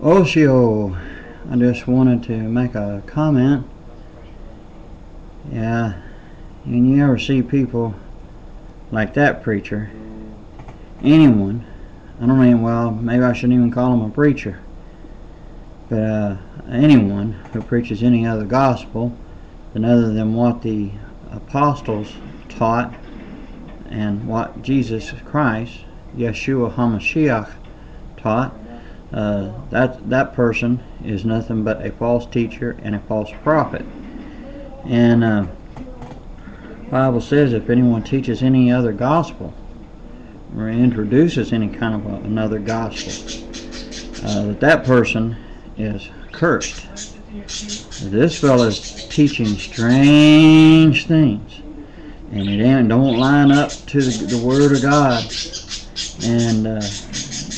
Oshio, I just wanted to make a comment. Yeah, and you ever see people like that preacher, anyone, I don't even, well, maybe I shouldn't even call him a preacher, but anyone who preaches any other gospel than other than what the apostles taught and what Jesus Christ, Yeshua HaMashiach, taught, that person is nothing but a false teacher and a false prophet. And the Bible says if anyone teaches any other gospel or introduces any kind of another gospel, that person is cursed. This fellow is teaching strange things, and it don't line up to the Word of God. And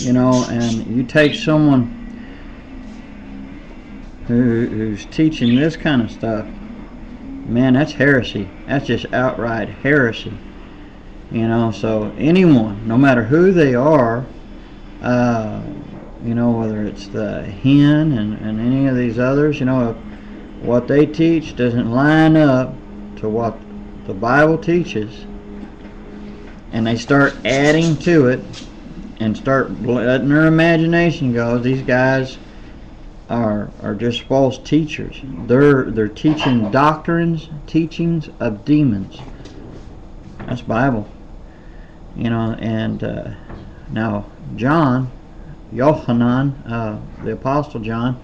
and you take someone who's teaching this kind of stuff, man, that's heresy. That's just outright heresy. So anyone, no matter who they are, whether it's the hen and any of these others, if what they teach doesn't line up to what the Bible teaches, and they start adding to it and start letting their imagination go, these guys are just false teachers. They're teaching teachings of demons. That's Bible. And now Yohanan, the Apostle John,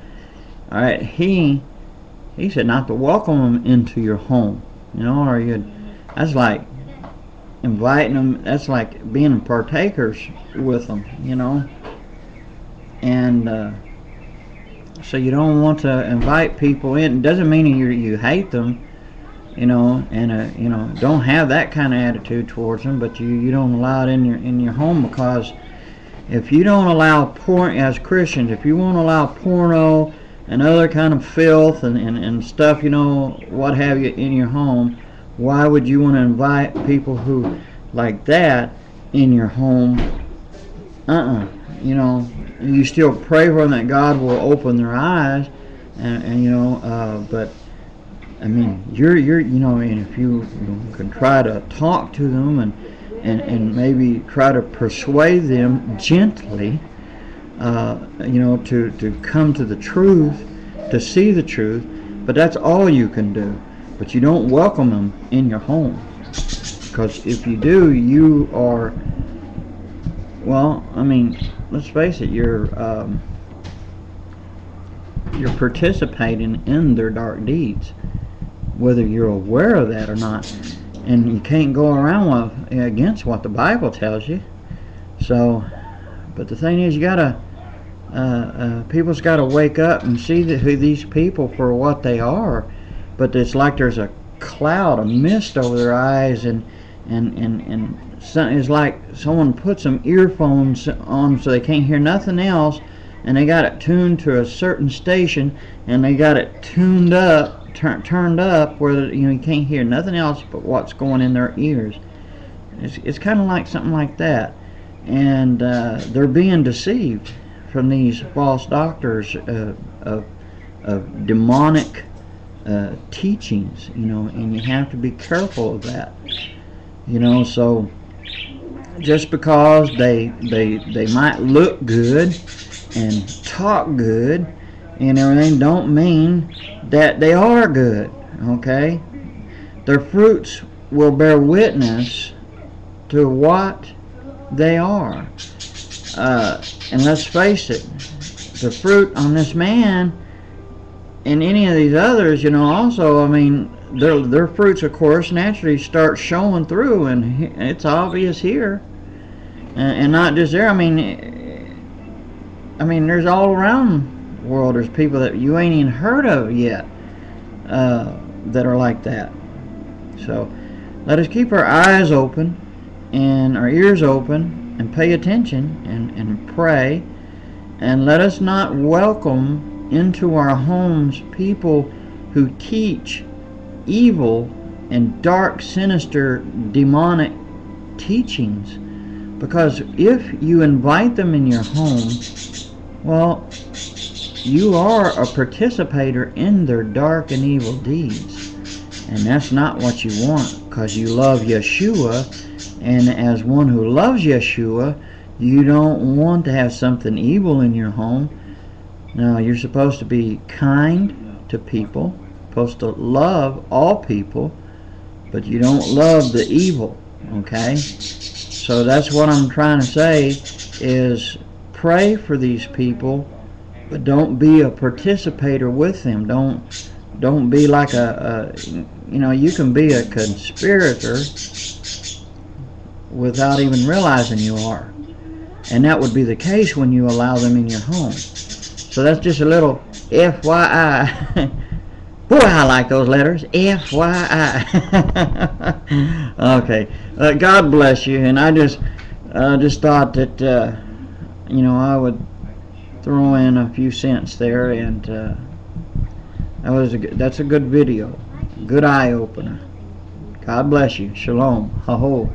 all right, he said not to welcome them into your home. That's like inviting them. That's like being partakers with them. And so you don't want to invite people in. It doesn't mean you hate them, and don't have that kind of attitude towards them. But you don't allow it in your home, because if you don't allow as Christians, if you won't allow porno and other kind of filth and stuff, what have you, in your home, why would you want to invite people who like that in your home? You still pray for them that God will open their eyes, but I mean, and if you can try to talk to them and maybe try to persuade them gently, to come to the truth, to see the truth, but that's all you can do. But you don't welcome them in your home, because if you do, you are, let's face it, you're participating in their dark deeds, whether you're aware of that or not. And you can't go around against what the Bible tells you. So, but the thing is, you gotta, people's gotta wake up and see these people for what they are. But it's like there's a cloud, a mist over their eyes, and it's like someone put some earphones on so they can't hear nothing else, and they got it tuned to a certain station, and they got it tuned up, turned up, where you can't hear nothing else but what's going in their ears. It's kind of like something like that, and they're being deceived from these false doctors of demonic teachings, and you have to be careful of that. So just because they might look good and talk good and everything, don't mean that they are good. Okay, their fruits will bear witness to what they are. And let's face it, the fruit on this man and any of these others, also, their fruits, of course, naturally start showing through, and it's obvious here, and not just there. There's all around the world. There's people that you ain't even heard of yet that are like that. So let us keep our eyes open and our ears open and pay attention and pray, and let us not welcome into our homes people who teach evil and dark, sinister, demonic teachings. Because if you invite them in your home, well, you are a participator in their dark and evil deeds. And that's not what you want, because you love Yeshua, and as one who loves Yeshua, you don't want to have something evil in your home. Now, you're supposed to be kind to people, supposed to love all people, but you don't love the evil, okay? So that's what I'm trying to say, is pray for these people, but don't be a participator with them. Don't be like you can be a conspirator without even realizing you are. And that would be the case when you allow them in your home. So that's just a little FYI. Boy, I like those letters. FYI. Okay. God bless you. And I just thought that I would throw in a few cents there, and that's a good video, good eye opener. God bless you. Shalom. Ha ho.